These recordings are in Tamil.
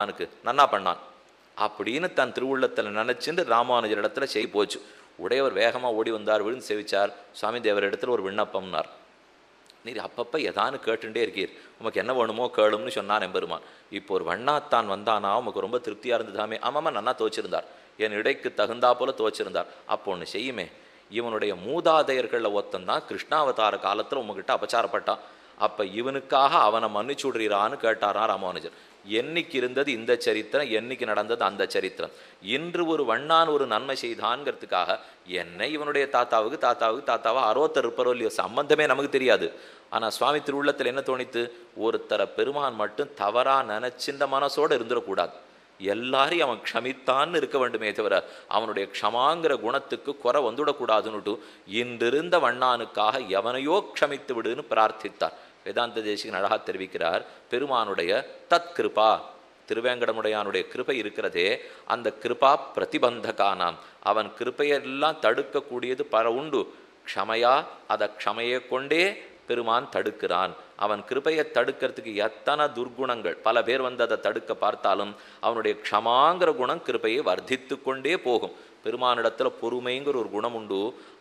அவனுக்கு நன்னா பண்ணான் அப்படின்னு தன் திருவுள்ளத்தில் நினைச்சுட்டு ராமானுஜர் இடத்துல செய் போச்சு. உடையவர் வேகமாக ஓடி வந்தார், விழுந்து சேவிச்சார். சுவாமி தேவர் இடத்துல ஒரு விண்ணப்பம்னார். நீர் அப்பப்போ எதானு கேட்டுட்டே இருக்கீர், உமக்கு என்ன வேணுமோ கேளும்னு சொன்னான் எம்பெருமான். இப்போ ஒரு வண்ணாத்தான் வந்தானா உமக்கு ரொம்ப திருப்தியாக இருந்ததாமே? ஆமாம்மா, நன்னா தோச்சிருந்தார், என் இடைக்கு தகுந்தா போல தோச்சிருந்தார். அப்போ ஒன்று செய்யுமே, இவனுடைய மூதாதையர்களில் ஒத்தந்தான் கிருஷ்ணாவதார காலத்தில் உங்ககிட்ட அபச்சாரப்பட்டான். அப்போ இவனுக்காக அவனை மன்னிச்சுடுறான்னு கேட்டாரான் ராமானுஜர். என்னைக்கு இருந்தது இந்த சரித்திரம், என்னைக்கு நடந்தது அந்த சரித்திரம். இன்று ஒரு வண்ணான் ஒரு நன்மை செய்தான்ங்கிறதுக்காக என்னை இவனுடைய தாத்தாவுக்கு தாத்தாவா அரோத்தர் இருப்பரோ இல்லையோ, சம்பந்தமே நமக்கு தெரியாது. ஆனால் சுவாமி திருவுள்ளத்தில் என்ன தோணித்து, ஒருத்தர பெருமான் மட்டும் தவறா நினைச்சின்ற மனசோடு இருந்துடக்கூடாது, எல்லாரையும் அவன் க்ஷமித்தான்னு இருக்க வேண்டுமே தவிர அவனுடைய க்ஷமாங்கிற குணத்துக்கு குறை வந்துவிடக்கூடாதுன்னுட்டு இன்றிருந்த வண்ணானுக்காக எவனையோ க்ஷமித்து விடுன்னு பிரார்த்தித்தார். வேதாந்த தேசிகன் அழகா தெரிவிக்கிறார், பெருமானுடைய தத் கிருபா, திருவேங்கடமுடையானுடைய கிருபை இருக்கிறதே, அந்த கிருபா பிரதிபந்தகானாம், அவன் கிருப்பையெல்லாம் தடுக்கக்கூடியது பல உண்டு. க்ஷமையா, அதை க்ஷமையை கொண்டே பெருமான் தடுக்கிறான். அவன் கிருபையை தடுக்கிறதுக்கு எத்தனை துர்குணங்கள், பல பேர் வந்து அதை தடுக்க பார்த்தாலும் அவனுடைய க்ஷமாங்கிற குணம் கிருபையை வர்த்தித்து கொண்டே போகும். பெருமானிடத்துல பொறுமைங்கிற ஒரு குணம் உண்டு,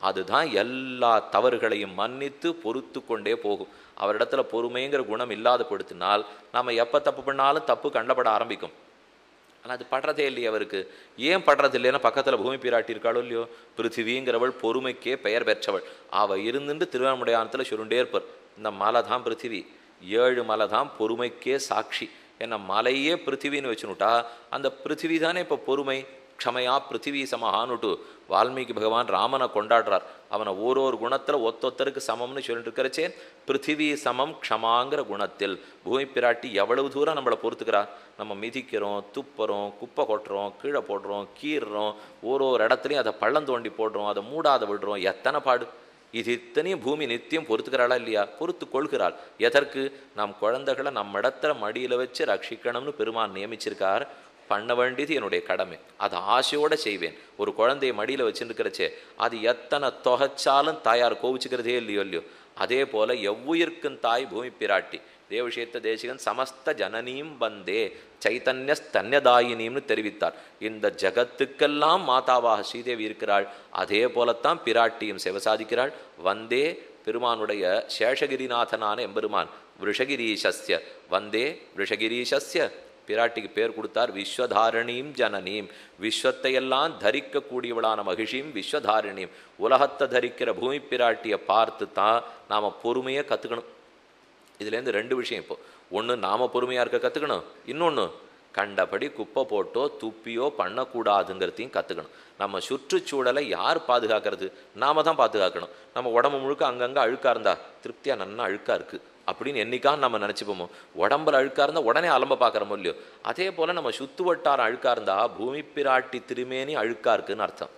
அதுதான் எல்லா தவறுகளையும் மன்னித்து பொறுத்து கொண்டே போகும். அவரிடத்துல பொறுமைங்கிற குணம் இல்லாத படுத்தினால் நம்ம எப்போ தப்பு பண்ணாலும் தப்பு கண்டப்பட ஆரம்பிக்கும். ஆனால் அது படுறதே இல்லையே அவருக்கு. ஏன் படுறது இல்லைன்னா, பக்கத்தில் பூமி பிராட்டி இருக்காளோ இல்லையோ, பிருத்திவிங்கிறவள் பொறுமைக்கே பெயர் பெற்றவள். அவள் இருந்துட்டு திருவேங்கடமுடையானத்தில் சுருண்டே இருப்பார். இந்த மலை தான் பிருத்திவி, 7 மலை தான் பொறுமைக்கே சாட்சி. ஏன்னா மலையே பிருத்திவின்னு வச்சுனுட்டா அந்த பிருத்திவி தானே இப்போ பொறுமை. க்ஷமையா பிருத்திவி சமஹானுட்டு வால்மீகி பகவான் ராமனை கொண்டாடுறார். அவனை ஒரு குணத்தில் ஒத்தொத்தருக்கு சமம்னு சொல்லிட்டு இருக்கிறச்சே, பிருத்திவி சமம் க்ஷமாங்கிற குணத்தில் பூமி பிராட்டி எவ்வளவு தூரம் நம்மளை பொறுத்துக்கிறா. நம்ம மிதிக்கிறோம், துப்புறோம், குப்பை கொட்டுறோம், கீழே போடுறோம், கீறுறோம், ஒரு இடத்துலையும் அதை பள்ளம் தோண்டி போடுறோம், அதை மூடாத விடுறோம், எத்தனை பாடு. இது இத்தனையும் பூமி நித்தியம் பொறுத்துக்கிறாளா இல்லையா? பொறுத்து கொள்கிறாள். எதற்கு? நம் குழந்தைகளை நம்ம இடத்துல மடியில் வச்சு ரட்சிக்கணும்னு பெருமான் நியமிச்சிருக்கார். பண்ண வேண்டியது என்னுடைய கடமை, அதை ஆசையோடு செய்வேன். ஒரு குழந்தைய மடியில் வச்சுருக்கிறச்சே அது எத்தனை தொகைச்சாலும் தாயார் கோவிச்சுக்கிறதே இல்லையோ. அதே போல் எவ்வுயிர்க்கும் தாய் பூமி பிராட்டி. இதே விஷயத்தை தேசிகன் சமஸ்த ஜனனீம் வந்தே சைத்தன்ய ஸ்தன்யதாயினின்னு தெரிவித்தார். இந்த ஜகத்துக்கெல்லாம் மாதாவாக ஸ்ரீதேவி இருக்கிறாள், அதே போலத்தான் பிராட்டியும் சிவசாதிக்கிறாள். வந்தே பெருமானுடைய சேஷகிரிநாதனான எம்பெருமான் விஷகிரீஷஸ்ய, வந்தே விஷகிரீஷஸ்ய, பிராட்டிக்கு பேர் கொடுத்தார் விஸ்வதாரணீம் ஜனனீம், விஸ்வத்தையெல்லாம் தரிக்கக்கூடியவளான மகிஷியும் விஸ்வதாரிணியும். உலகத்தை தரிக்கிற பூமி பிராட்டியை பார்த்து தான் நாம் பொறுமையை கற்றுக்கணும். இதுலேருந்து 2 விஷயம். இப்போ ஒன்று, நாம் பொறுமையாக இருக்க கற்றுக்கணும். இன்னொன்று, கண்டபடி குப்பை போட்டோ துப்பியோ பண்ணக்கூடாதுங்கிறதையும் கற்றுக்கணும். நம்ம சுற்றுச்சூழலை யார் பாதுகாக்கிறது? நாம் தான் பாதுகாக்கணும். நம்ம உடம்பு முழுக்க அங்கங்கே அழுக்காக இருந்தா திருப்தியாக நன்னா அழுக்காக இருக்குது அப்படின்னு என்னைக்கான்னு நம்ம நினச்சிப்போமோ? உடம்புல அழுக்காக இருந்தால் உடனே அலம்ப பார்க்குறோமோ இல்லையோ? அதே போல் நம்ம சுற்று வட்டாரம் அழுக்காக இருந்தால் பூமி பிராட்டி திருமேனி அழுக்காக இருக்குதுன்னு அர்த்தம்.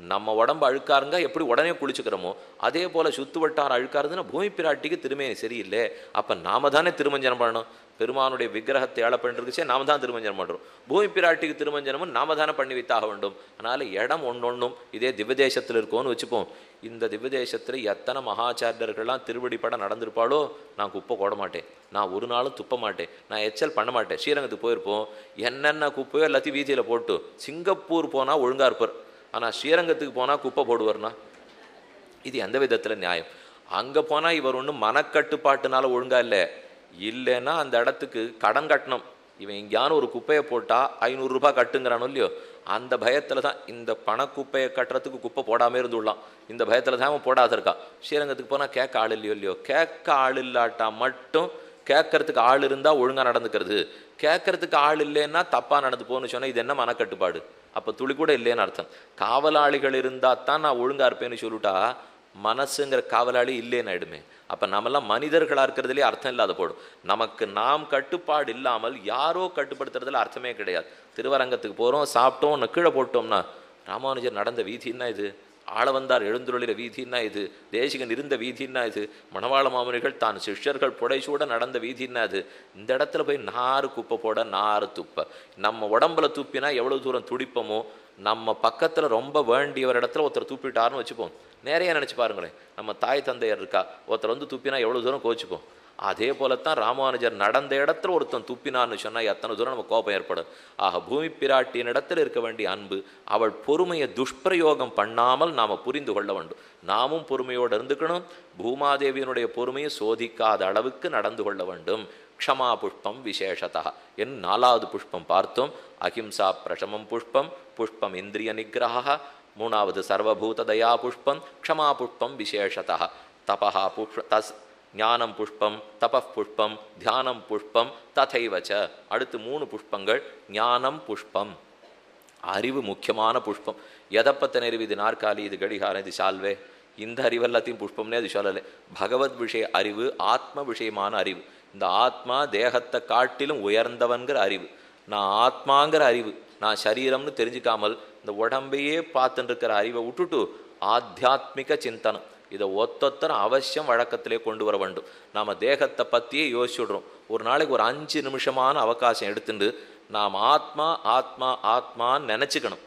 நம்ம உடம்பு அழுக்காக இருந்தால் எப்படி உடனே குளிச்சுக்கிறோமோ, அதே போல் சுற்று வட்டாரம் அழுக்காக இருந்துன்னா பூமி பிராட்டிக்கு திருமேனி சரியில்லை. அப்போ நாம தானே திருமஞ்சனம் பண்ணணும். பெருமானுடைய விக்கிரகத்தை ஏழை பண்ணிருக்குச்சே நாம தான் திருமஞ்சனம் பண்ணுறோம். பூமி பிராட்டிக்கு திருமஞ்சனமும் நாம தானே பண்ணி வைத்தாக வேண்டும். அதனால் இடம் ஒன்றொன்றும் இதே திவ்யதேசத்தில் இருக்கோன்னு வச்சுப்போம். இந்த திவ்யதேசத்தில் எத்தனை மகாச்சாரியர்கள்லாம் திருவடி படம் நடந்திருப்பாளோ, நான் குப்பை போட மாட்டேன், நான் ஒரு நாளும் துப்ப மாட்டேன், நான் எச்சல் பண்ண மாட்டேன். ஸ்ரீரங்கத்துக்கு போயிருப்போம், என்னென்ன குப்பையோ எல்லாத்தையும் வீதியில் போட்டு. சிங்கப்பூர் போனால் ஒழுங்காக இருப்பார், ஆனால் ஸ்ரீரங்கத்துக்கு போனால் குப்பை போடுவார்னா இது எந்த விதத்தில் நியாயம்? அங்கே போனால் இவர் ஒன்றும் மனக்கட்டுப்பாட்டுனால ஒழுங்கா இல்லைன்னா அந்த இடத்துக்கு கடன் கட்டணும். இவன் எங்கேயானு ஒரு குப்பையை போட்டால் 500 ரூபாய் கட்டுங்கிறானோ இல்லையோ, அந்த பயத்தில் தான் இந்த பணக்குப்பையை கட்டுறதுக்கு குப்பை போடாமல் இருந்துடலாம். இந்த பயத்தில் தான் அவன் போடாத இருக்கா. ஸ்ரீரங்கத்துக்கு போனால் கேட்க ஆள் இல்லையோ. கேட்க ஆள் இல்லாட்டா மட்டும், கேட்கறதுக்கு ஆள் இருந்தால் ஒழுங்காக நடந்துக்கிறது, கேட்கறதுக்கு ஆள் இல்லைன்னா தப்பாக நடந்து போகணும்னு சொன்னால் இது என்ன மனக்கட்டுப்பாடு? அப்போ துளி கூட இல்லைன்னு அர்த்தம். காவலாளிகள் இருந்தால் தான் நான் ஒழுங்காக இருப்பேன்னு சொல்லிட்டா மனசுங்கிற காவலாளி இல்லைன்னு ஆயிடுமே. அப்போ நம்மெல்லாம் மனிதர்களாக இருக்கிறதுலே அர்த்தம் இல்லாத போடும். நமக்கு நாம் கட்டுப்பாடு இல்லாமல் யாரோ கட்டுப்படுத்துறதுல அர்த்தமே கிடையாது. திருவரங்கத்துக்கு போகிறோம், சாப்பிட்டோம், ஒன்று கீழே போட்டோம்னா ராமானுஜர் நடந்த வீதின்னா இது, ஆளவந்தார் எழுந்துருளிற வீதின்னா இது, தேசிகன் இருந்த வீதின்னா இது, மணவாள மாமுனிகள் தான் சிஷ்யர்கள் புடைசூட நடந்த வீதின்னா இது. இந்த இடத்துல போய் நாறு குப்பை போட, நாறு துப்ப. நம்ம உடம்புல துப்பினா எவ்வளோ தூரம் துடிப்போமோ, நம்ம பக்கத்தில் ரொம்ப வேண்டியவர் இடத்துல ஒருத்தர் துப்பிட்டாருன்னு வச்சுப்போம், நிறைய நினச்சி பாருங்களேன். நம்ம தாய் தந்தையர் இருக்கா, ஒருத்தர் வந்து துப்பினா எவ்வளோ தூரம் கோச்சிப்போம். அதே போலத்தான் ராமானுஜர் நடந்த இடத்துல ஒருத்தன் துப்பினான்னு சொன்னால் எத்தனை தூரம் நம்ம கோபம் ஏற்படும். ஆக பூமி பிராட்டியின் இடத்துல இருக்க வேண்டிய அன்பு, அவள் பொறுமையை துஷ்பிரயோகம் பண்ணாமல் நாம் புரிந்து கொள்ள வேண்டும். நாமும் பொறுமையோடு இருந்துக்கணும். பூமாதேவியினுடைய பொறுமையை சோதிக்காத அளவுக்கு நடந்து கொள்ள வேண்டும். க்ஷமா புஷ்பம் விசேஷதா என் 4வது புஷ்பம் பார்த்தோம். அஹிம்சா பிரசமம் புஷ்பம், புஷ்பம் இந்திரிய நிகிரஹ, 3வது சர்வபூத தயா புஷ்பம், க்ஷமா புஷ்பம் விசேஷதா, தபஹா ஞானம் புஷ்பம், தபப் புஷ்பம், தியானம் புஷ்பம், ததைவச்ச. அடுத்து 3 புஷ்பங்கள். ஞானம் புஷ்பம், அறிவு முக்கியமான புஷ்பம். எதை பற்றின அறிவு? இது நாற்காலி, இது கடிகாரம், இது சால்வே, இந்த அறிவெல்லாத்தையும் புஷ்பம்னே அது சொல்லலை. பகவத் விஷய அறிவு, ஆத்ம விஷயமான அறிவு. இந்த ஆத்மா தேகத்தை காட்டிலும் உயர்ந்தவன்கிற அறிவு, நான் ஆத்மாங்கிற அறிவு, நான் சரீரம்னு தெரிஞ்சுக்காமல் இந்த உடம்பையே பார்த்துட்டு இருக்கிற அறிவை விட்டுட்டு ஆத்தியாத்மிக சிந்தனம், இதை ஒத்தொத்தரம் அவசியம் வழக்கத்திலே கொண்டு வர வேண்டும். நாம் தேகத்தை பற்றியே யோசிச்சுடுறோம். ஒரு நாளைக்கு ஒரு 5 நிமிஷமான அவகாசம் எடுத்துட்டு நாம் ஆத்மா ஆத்மா ஆத்மான்னு நினச்சிக்கணும்.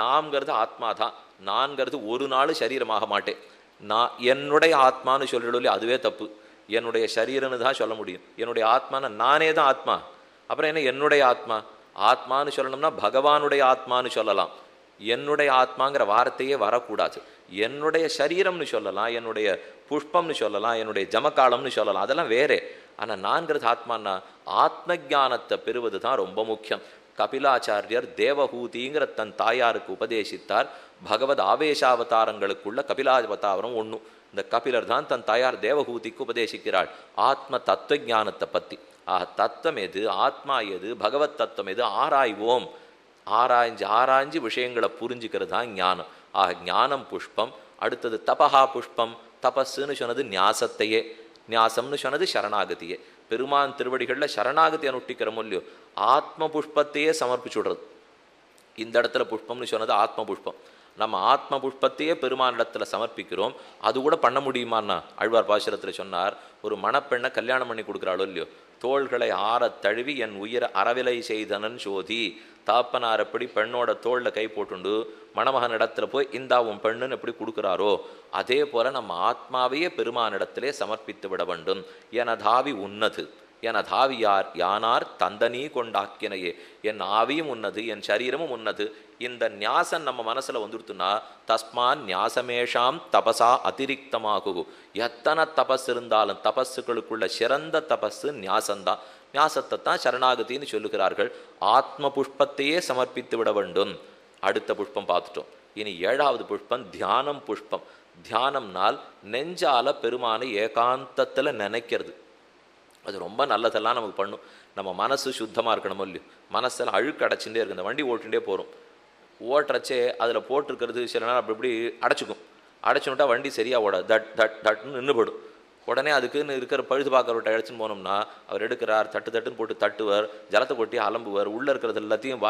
நாம்ங்கிறது ஆத்மா தான், நான்கிறது ஒரு நாள் சரீரமாக மாட்டேன். நான் என்னுடைய ஆத்மான்னு சொல்லிடல, அதுவே தப்பு. என்னுடைய சரீரன்னு தான் சொல்ல முடியும். என்னுடைய ஆத்மானா நானே தான் ஆத்மா. அப்புறம் என்ன என்னுடைய ஆத்மா? ஆத்மான்னு சொல்லணும்னா பகவானுடைய ஆத்மான்னு சொல்லலாம். என்னுடைய ஆத்மாங்கிற வார்த்தையே வரக்கூடாது. என்னுடைய சரீரம்னு சொல்லலாம், என்னுடைய புஷ்பம்னு சொல்லலாம், என்னுடைய ஜமக்காலம்னு சொல்லலாம், அதெல்லாம் வேறே. ஆனால் நான்கிறது ஆத்மானா ஆத்ம ஞானத்தை பெறுவது தான் ரொம்ப முக்கியம். கபிலாச்சாரியர் தேவஹூதிங்கிற தன் தாயாருக்கு உபதேசித்தார். பகவத் ஆவேசாவதாரங்களுக்குள்ள கபிலாவதாரம் ஒன்று. இந்த கபிலர் தான் தன் தாயார் தேவஹூதிக்கு உபதேசிக்கிறாள் ஆத்ம தத்துவ ஞானத்தை பற்றி. தத்துவம் எது, ஆத்மா எது, பகவத் தத்துவம் எது ஆராய்வோம். ஆராய்ஞ்சு விஷயங்களை புரிஞ்சுக்கிறது தான் ஞானம். ஞானம் புஷ்பம். அடுத்தது தபஹா புஷ்பம். தபஸ்ன்னு சொன்னது ஞாசத்தையே, ஞாசம்னு சொன்னது சரணாகதியே. பெருமான் திருவடிகளில் சரணாகதி அனுஷ்டிக்கிறோம் இல்லையோ, ஆத்ம புஷ்பத்தையே சமர்ப்பிச்சுடுறது. இந்த இடத்துல புஷ்பம்னு சொன்னது ஆத்ம புஷ்பம். நம்ம ஆத்ம புஷ்பத்தையே பெருமானிடத்தில் சமர்ப்பிக்கிறோம். அது கூட பண்ண முடியுமான்னா ஆழ்வார் பாசுரத்தில் சொன்னார், ஒரு மணப்பெண்ணை கல்யாணம் பண்ணி கொடுக்குறாளோ இல்லையோ, தோள்களை ஆறத் தழுவி என் உயிரை அறவிலை செய்தனன் சோதி. தாப்பனார் எப்படி பெண்ணோட தோளில் கை போட்டுண்டு மணமகன் இடத்துல போய் இந்தா உன் பெண்ணுன்னு எப்படி கொடுக்குறாரோ, அதே போல் நம்ம ஆத்மாவையே பெருமானிடத்திலே சமர்ப்பித்து விட வேண்டும். எனதாவி உன்னது, எனதாவி யார் யானார் தந்தனீ கொண்டாக்கினையே. என் ஆவியும் உன்னது, என் சரீரமும் உன்னது. இந்த ஞாசம் நம்ம மனசில் வந்துடுத்துனா தஸ்மான் ஞாசமேஷாம் தபசா அதிரிக்தமாகு. எத்தனை தபஸ் இருந்தாலும் தபஸுகளுக்குள்ள சிறந்த தபஸு ஞாசந்தான். ஞாசத்தை தான் சரணாகதின்னு சொல்லுகிறார்கள். ஆத்ம புஷ்பத்தையே சமர்ப்பித்து விட வேண்டும். அடுத்த புஷ்பம் பார்த்துட்டோம். இனி 7வது புஷ்பம் தியானம் புஷ்பம். தியானம்னால் நெஞ்சால பெருமானை ஏகாந்தத்தில் நினைக்கிறது. அது ரொம்ப நல்லதெல்லாம் நமக்கு பண்ணும். நம்ம மனசு சுத்தமாக இருக்கணும் இல்லையோ, மனசில் அழுக்கு அடைச்சுட்டே இருக்கு. இந்த வண்டி ஓட்டுட்டே போகிறோம், ஓட்டுறச்சே அதில் போட்டிருக்கிறது சில நேரம் அப்படி இப்படி அடைச்சிக்கும். அடைச்சுட்டா வண்டி சரியாக ஓட தட் தட் தட்டுன்னு நின்றுபடும். உடனே அதுக்குன்னு இருக்கிற பழுது பார்க்கறவர்கிட்ட அழைச்சின்னு போனோம்னா அவர் எடுக்கிறார், தட்டுன்னு போட்டு தட்டுவார், ஜலத்தை கொட்டி அலம்புவார், உள்ளே இருக்கிறது எல்லாத்தையும்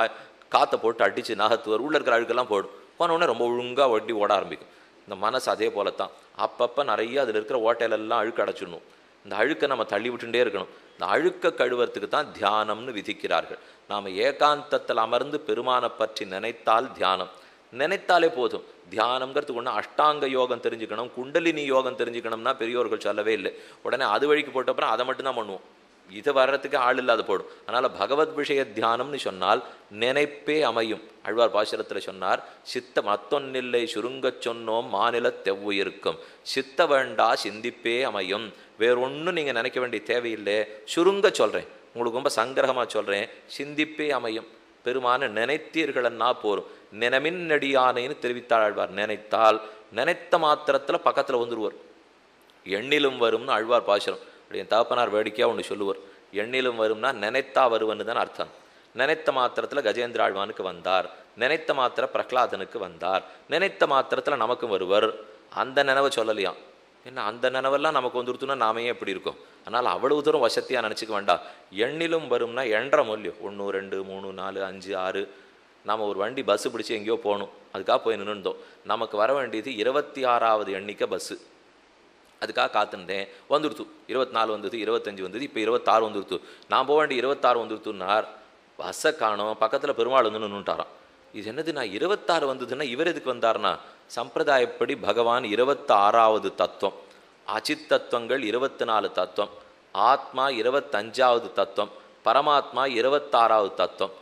காற்றை போட்டு அடித்து நகத்துவார், உள்ளே இருக்கிற அழுக்கெல்லாம் போனோடனே ரொம்ப ஒழுங்காக வண்டி ஓட ஆரம்பிக்கும். இந்த மனசு அதே போல தான். அப்பப்போ நிறைய அதில் இருக்கிற ஓட்டையிலெல்லாம் அழுக்கு அடைச்சிடணும். இந்த அழுக்கை நம்ம தள்ளி விட்டுட்டே இருக்கணும். இந்த அழுக்கை கழுவறதுக்கு தான் தியானம்னு விதிக்கிறார்கள். நாம் ஏகாந்தத்தில் அமர்ந்து பெருமானை பற்றி நினைத்தால் தியானம், நினைத்தாலே போதும். தியானம்ங்கிறதுக்கு ஒன்று அஷ்டாங்க யோகம் தெரிஞ்சுக்கணும், குண்டலினி யோகம் தெரிஞ்சுக்கணும்னா பெரியோர்கள் சொல்லவே இல்லை. உடனே அது வழிக்கு போட்ட அப்புறம் அதை மட்டும்தான் பண்ணுவோம். இது வர்றதுக்கு ஆள் இல்லாத போடும். அதனால் பகவத் விஷய தியானம்னு சொன்னால் நினைப்பே அமையும். ஆழ்வார் பாசுரத்தில் சொன்னார், சித்த மத்தொன்னில்லை சுருங்கச் சொன்னோம் மாநில தெவ்வுயிருக்கும். சித்த வேண்டா சிந்திப்பே அமையும். வேறொன்றும் நீங்கள் நினைக்க வேண்டிய தேவையில்லை. சுருங்க சொல்கிறேன், உங்களுக்கு ரொம்ப சங்கிரகமாக சொல்கிறேன், சிந்திப்பே அமையும். பெருமான நினைத்தீர்களன்னா போரும். நினமின் நெடியானைன்னு தெரிவித்தாள் ஆழ்வார். நினைத்தால் நினைத்த மாத்திரத்தில் பக்கத்தில் வந்துடுவார். எண்ணிலும் வரும்னு ஆழ்வார் பாசுரம். என் தகப்பனார் வேடிக்கையாக ஒன்று சொல்லுவார், எண்ணிலும் வரும்னா நினைத்தா வருவன்னு தான் அர்த்தம். நினைத்த மாத்திரத்தில் கஜேந்திர ஆழ்வானுக்கு வந்தார், நினைத்த மாத்திர பிரகலாதனுக்கு வந்தார், நினைத்த மாத்திரத்தில் நமக்கும் வருவர். அந்த நினைவை சொல்லலையாம். என்ன அந்த நினைவெல்லாம் நமக்கு வந்துடுத்துன்னா நாமே எப்படி இருக்கோம். அதனால் அவ்வளவு தூரம் வசதியாக நினச்சிக்க வேண்டாம். எண்ணிலும் வரும்னா எண்ற மொழியும் 1 2 3 4 5 6. நாம் ஒரு வண்டி பஸ்ஸு பிடிச்சி எங்கேயோ போகணும், அதுக்காக போய் நின்றுந்தோம். நமக்கு வர வேண்டியது 26வது எண்ணிக்கை பஸ்ஸு. அதுக்காக காத்துட்டேன், வந்துடுத்து. 24 வந்தது, 25 வந்தது, இப்போ 26 வந்துடுத்து. நான் போக வேண்டிய 26 வந்துடுத்துன்னார். பஸ்ஸை காணோம், பக்கத்தில் பெருமாள் வந்து நின்றுட்டாராம். இது என்னது, நான் 26 வந்ததுன்னா இவர் எதுக்கு வந்தார்னா, சம்பிரதாயப்படி பகவான் 26வது தத்துவம். அச்சித் தத்துவங்கள் 24 தத்துவம். ஆத்மா 25வது தத்துவம், பரமாத்மா 26வது தத்துவம்.